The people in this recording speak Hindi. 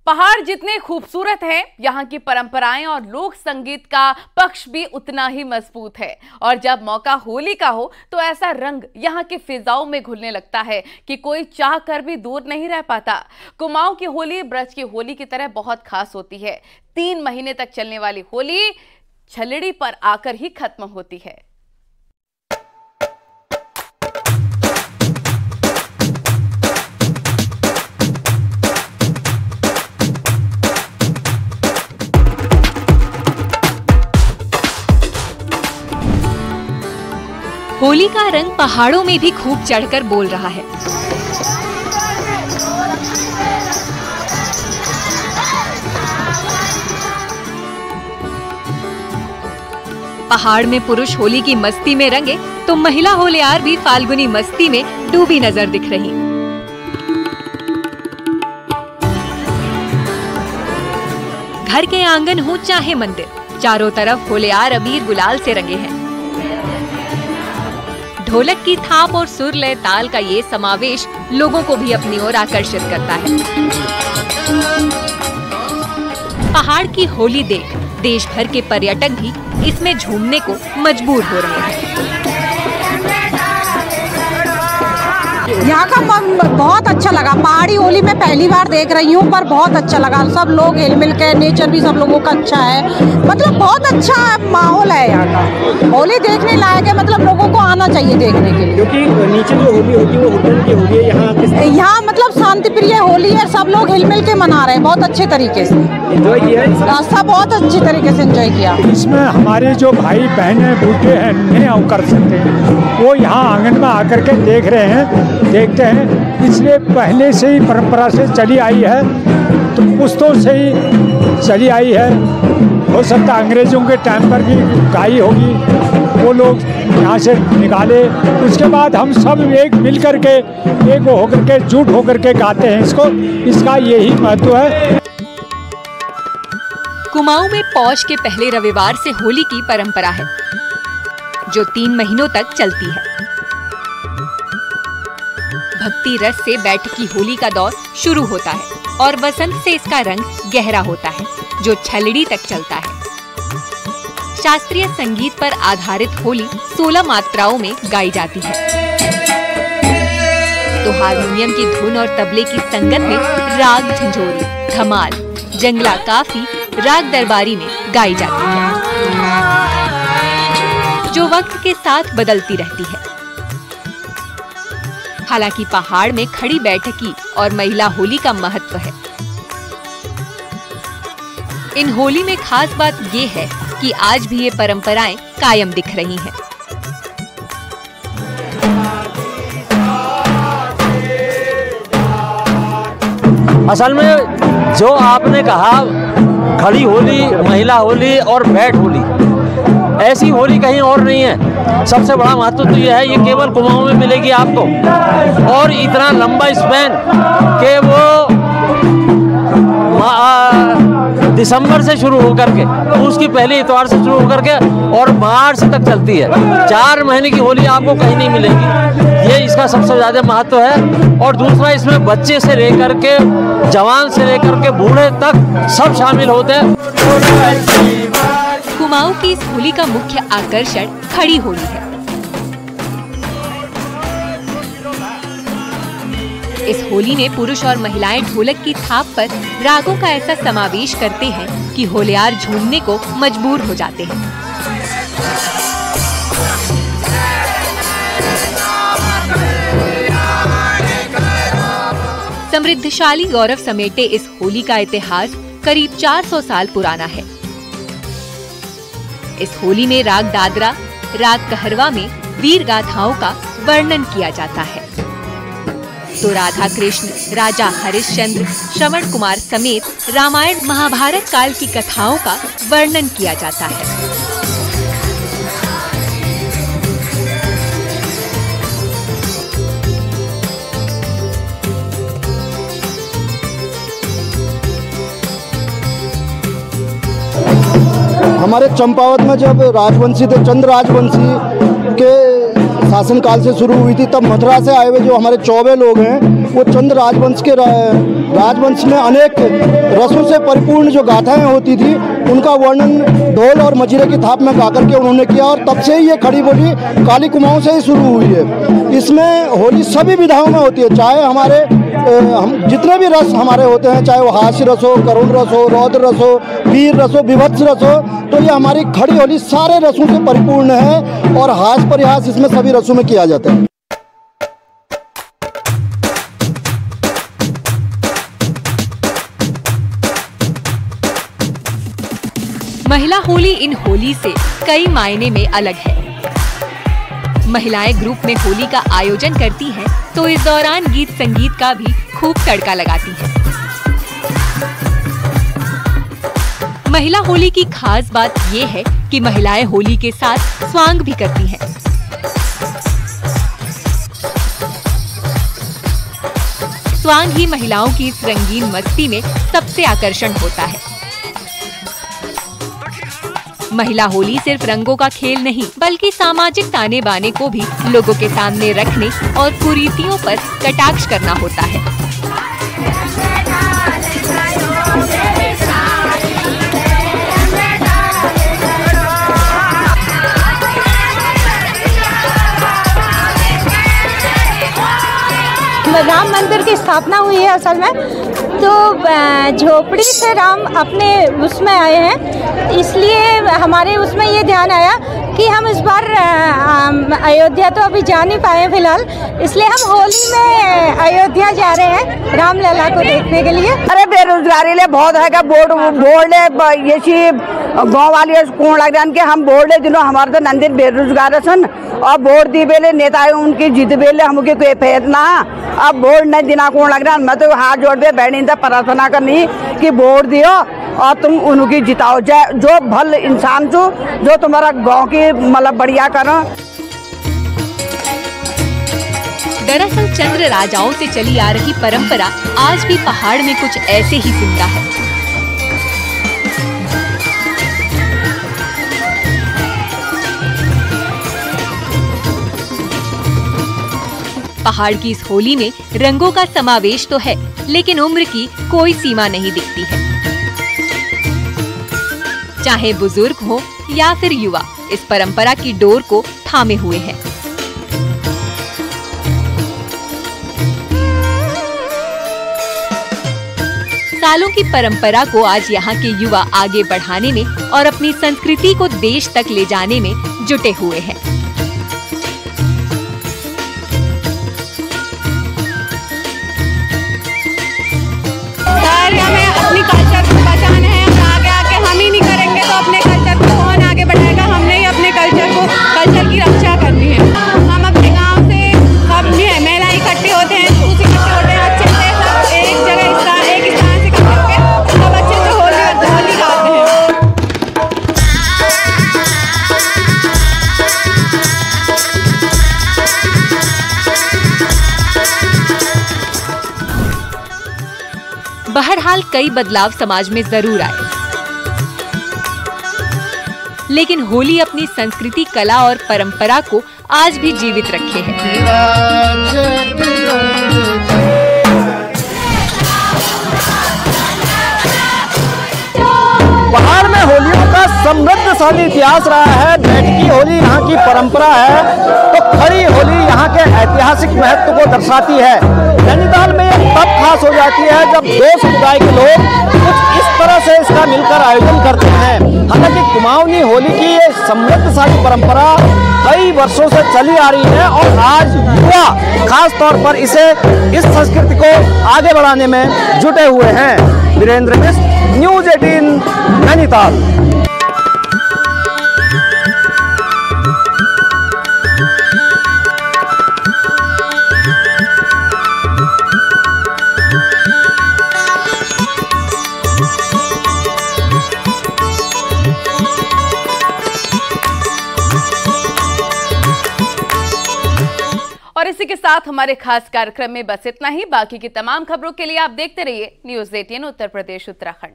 पहाड़ जितने खूबसूरत हैं, यहाँ की परंपराएं और लोक संगीत का पक्ष भी उतना ही मजबूत है। और जब मौका होली का हो तो ऐसा रंग यहाँ की फिजाओं में घुलने लगता है कि कोई चाह कर भी दूर नहीं रह पाता। कुमाऊं की होली ब्रज की होली की तरह बहुत खास होती है। 3 महीने तक चलने वाली होली छलड़ी पर आकर ही खत्म होती है। होली का रंग पहाड़ों में भी खूब चढ़कर बोल रहा है। पहाड़ में पुरुष होली की मस्ती में रंगे तो महिला होलियार भी फाल्गुनी मस्ती में डूबी नजर दिख रही। घर के आंगन हो चाहे मंदिर, चारों तरफ होलियार अबीर गुलाल से रंगे हैं। ढोलक की थाप और सुर लय ताल का ये समावेश लोगों को भी अपनी ओर आकर्षित करता है। पहाड़ की होली देख देश भर के पर्यटक भी इसमें झूमने को मजबूर हो रहे हैं। यहाँ का बहुत अच्छा लगा। पहाड़ी होली में पहली बार देख रही हूँ, पर बहुत अच्छा लगा। सब लोग हिल मिल के, नेचर भी सब लोगों का अच्छा है, मतलब बहुत अच्छा माहौल है यहाँ का। होली देखने लायक है, मतलब लोगों को आना चाहिए देखने के लिए। क्योंकि नीचे जो होली होती है वो होटल की होली है, यहाँ मतलब शांति प्रिय होली है। सब लोग हिल मिल के मना रहे हैं बहुत अच्छे तरीके से। एंजॉय किया है, सब बहुत अच्छी तरीके से एंजॉय किया। इसमें हमारे जो भाई बहन है, बूढ़े हैं, नहीं कर सकते, वो यहाँ आंगन में आकर के देख रहे हैं, देखते हैं। इसलिए पहले से ही परंपरा से चली आई है, तो पुश्तों से ही चली आई है। हो सकता है अंग्रेजों के टाइम पर भी गाई होगी, वो लोग यहाँ से निकाले। उसके बाद हम सब एक मिल कर के, एक होकर के, जुट होकर के गाते हैं इसको। इसका यही महत्व है। कुमाऊं में पौष के पहले रविवार से होली की परंपरा है, जो 3 महीनों तक चलती है। भक्ति रस से बैठकी होली का दौर शुरू होता है और वसंत से इसका रंग गहरा होता है, जो छलड़ी तक चलता है। शास्त्रीय संगीत पर आधारित होली 16 मात्राओं में गाई जाती है। तो हारमोनियम की धुन और तबले की संगत में राग झंझोरी, धमाल, जंगला काफी, राग दरबारी में गाई जाती है, जो वक्त के साथ बदलती रहती है। हालांकि पहाड़ में खड़ी बैठकी और महिला होली का महत्व है। इन होली में खास बात ये है कि आज भी ये परंपराएं कायम दिख रही हैं। असल में जो आपने कहा खड़ी होली, महिला होली और बैठ होली, ऐसी होली कहीं और नहीं है। सबसे बड़ा महत्व तो यह है, ये केवल कुमाऊं में मिलेगी आपको। और इतना लंबा स्पैन कि वो दिसंबर से शुरू होकर के, उसकी पहली इतवार से शुरू होकर के और मार्च तक चलती है। 4 महीने की होली आपको कहीं नहीं मिलेगी। ये इसका सबसे ज़्यादा महत्व है। और दूसरा, इसमें बच्चे से लेकर के, जवान से लेकर के बूढ़े तक सब शामिल होते हैं। कुमाऊं की इस होली का मुख्य आकर्षण खड़ी होली है। इस होली में पुरुष और महिलाएं ढोलक की थाप पर रागों का ऐसा समावेश करते हैं कि होलियार झूमने को मजबूर हो जाते हैं। समृद्धशाली गौरव समेटे इस होली का इतिहास करीब 400 साल पुराना है। इस होली में राग दादरा, राग कहरवा में वीर गाथाओं का वर्णन किया जाता है। तो राधा कृष्ण, राजा हरिश्चंद्र, श्रवण कुमार समेत रामायण महाभारत काल की कथाओं का वर्णन किया जाता है। हमारे चंपावत में जब राजवंशी थे, चंद्र राजवंशी के शासनकाल से शुरू हुई थी, तब मथुरा से आए हुए जो हमारे चौबे लोग हैं वो चंद्र राजवंश के राजवंश में अनेक रसों से परिपूर्ण जो गाथाएं होती थी उनका वर्णन ढोल और मजीरे की थाप में गा करके उन्होंने किया, और तब से ही ये खड़ी बोली काली कुमाऊं से ही शुरू हुई है। इसमें होली सभी विधाओं में होती है, चाहे हमारे हम जितने भी रस हमारे होते हैं, चाहे वो हास्य रस हो, करुण रस हो, रौद्र रस हो, वीर रस हो, विभत्स रस हो, तो ये हमारी खड़ी होली सारे रसों से परिपूर्ण है और हास परिहास इसमें सभी रसों में किया जाता है। महिला होली इन होली से कई मायने में अलग है। महिलाएं ग्रुप में होली का आयोजन करती हैं, तो इस दौरान गीत संगीत का भी खूब तड़का लगाती हैं। महिला होली की खास बात ये है कि महिलाएं होली के साथ स्वांग भी करती हैं। स्वांग ही महिलाओं की इस रंगीन मस्ती में सबसे आकर्षण होता है। महिला होली सिर्फ रंगों का खेल नहीं, बल्कि सामाजिक ताने बाने को भी लोगों के सामने रखने और कुरीतियों पर कटाक्ष करना होता है। राम मंदिर की स्थापना हुई है असल में, तो झोपड़ी से राम अपने उसमें आए हैं, इसलिए हमारे उसमें ये ध्यान आया कि हम इस बार अयोध्या तो अभी जा नहीं पाए फिलहाल, इसलिए हम होली में अयोध्या जा रहे हैं रामलला को देखने के लिए। अरे बेरोजगारी ले बहुत है, बोर्ड ये गाँव वाले कौन लग रहा हम बोर्ड दिनों हमारे तो नंदिन बेरोजगार सन, और बोर्ड दी बेले नेता उनकी जीत बेले हमके कोई फेद ना, अब बोर्ड नहीं दिना कौन लग रहा। मैं तो हाथ जोड़ दे बैठी था प्रार्थना करनी कि बोर्ड दियो और तुम उनकी जिताओ, जो भल इंसान छो जो तुम्हारा गांव की मतलब बढ़िया करो। दरअसल चंद्र राजाओं से चली आ रही परंपरा आज भी पहाड़ में कुछ ऐसे ही जिंदा है। पहाड़ की इस होली में रंगों का समावेश तो है, लेकिन उम्र की कोई सीमा नहीं दिखती है। चाहे बुजुर्ग हो या फिर युवा, इस परंपरा की डोर को थामे हुए हैं। सालों की परंपरा को आज यहाँ के युवा आगे बढ़ाने में और अपनी संस्कृति को देश तक ले जाने में जुटे हुए हैं। हमें अपनी कल्चर को बचाना है, आगे आके हम ही नहीं करेंगे तो अपने कल्चर को कौन आगे बढ़ाएगा। हमने ही अपने कल्चर की रक्षा करनी है। हम अपने गांव से सब महिला इकट्ठे होते हैं, अच्छे से सब एक जगह एक स्थान से इकट्ठे होकर सब अच्छे से होली गाते हैं। बहरहाल कई बदलाव समाज में जरूर आए, लेकिन होली अपनी संस्कृति, कला और परंपरा को आज भी जीवित रखे है। पहाड़ में होलियों का समृद्धशाली इतिहास रहा है। बैठकी होली यहाँ की परंपरा है, तो खड़ी होली यहाँ के ऐतिहासिक महत्व को दर्शाती है। नैनीताल में ये तब खास हो जाती है जब दो समुदाय के लोग कुछ इस तरह से इसका मिलकर आयोजन करते हैं। हालांकि कुमाऊनी होली की ये समृद्धशाली परंपरा कई वर्षों से चली आ रही है और आज युवा खास तौर पर इस संस्कृति को आगे बढ़ाने में जुटे हुए हैं। वीरेंद्र मिश्र, न्यूज़ 18 नैनीताल। और इसी के साथ हमारे खास कार्यक्रम में बस इतना ही। बाकी की तमाम खबरों के लिए आप देखते रहिए न्यूज़ 18 उत्तर प्रदेश उत्तराखंड।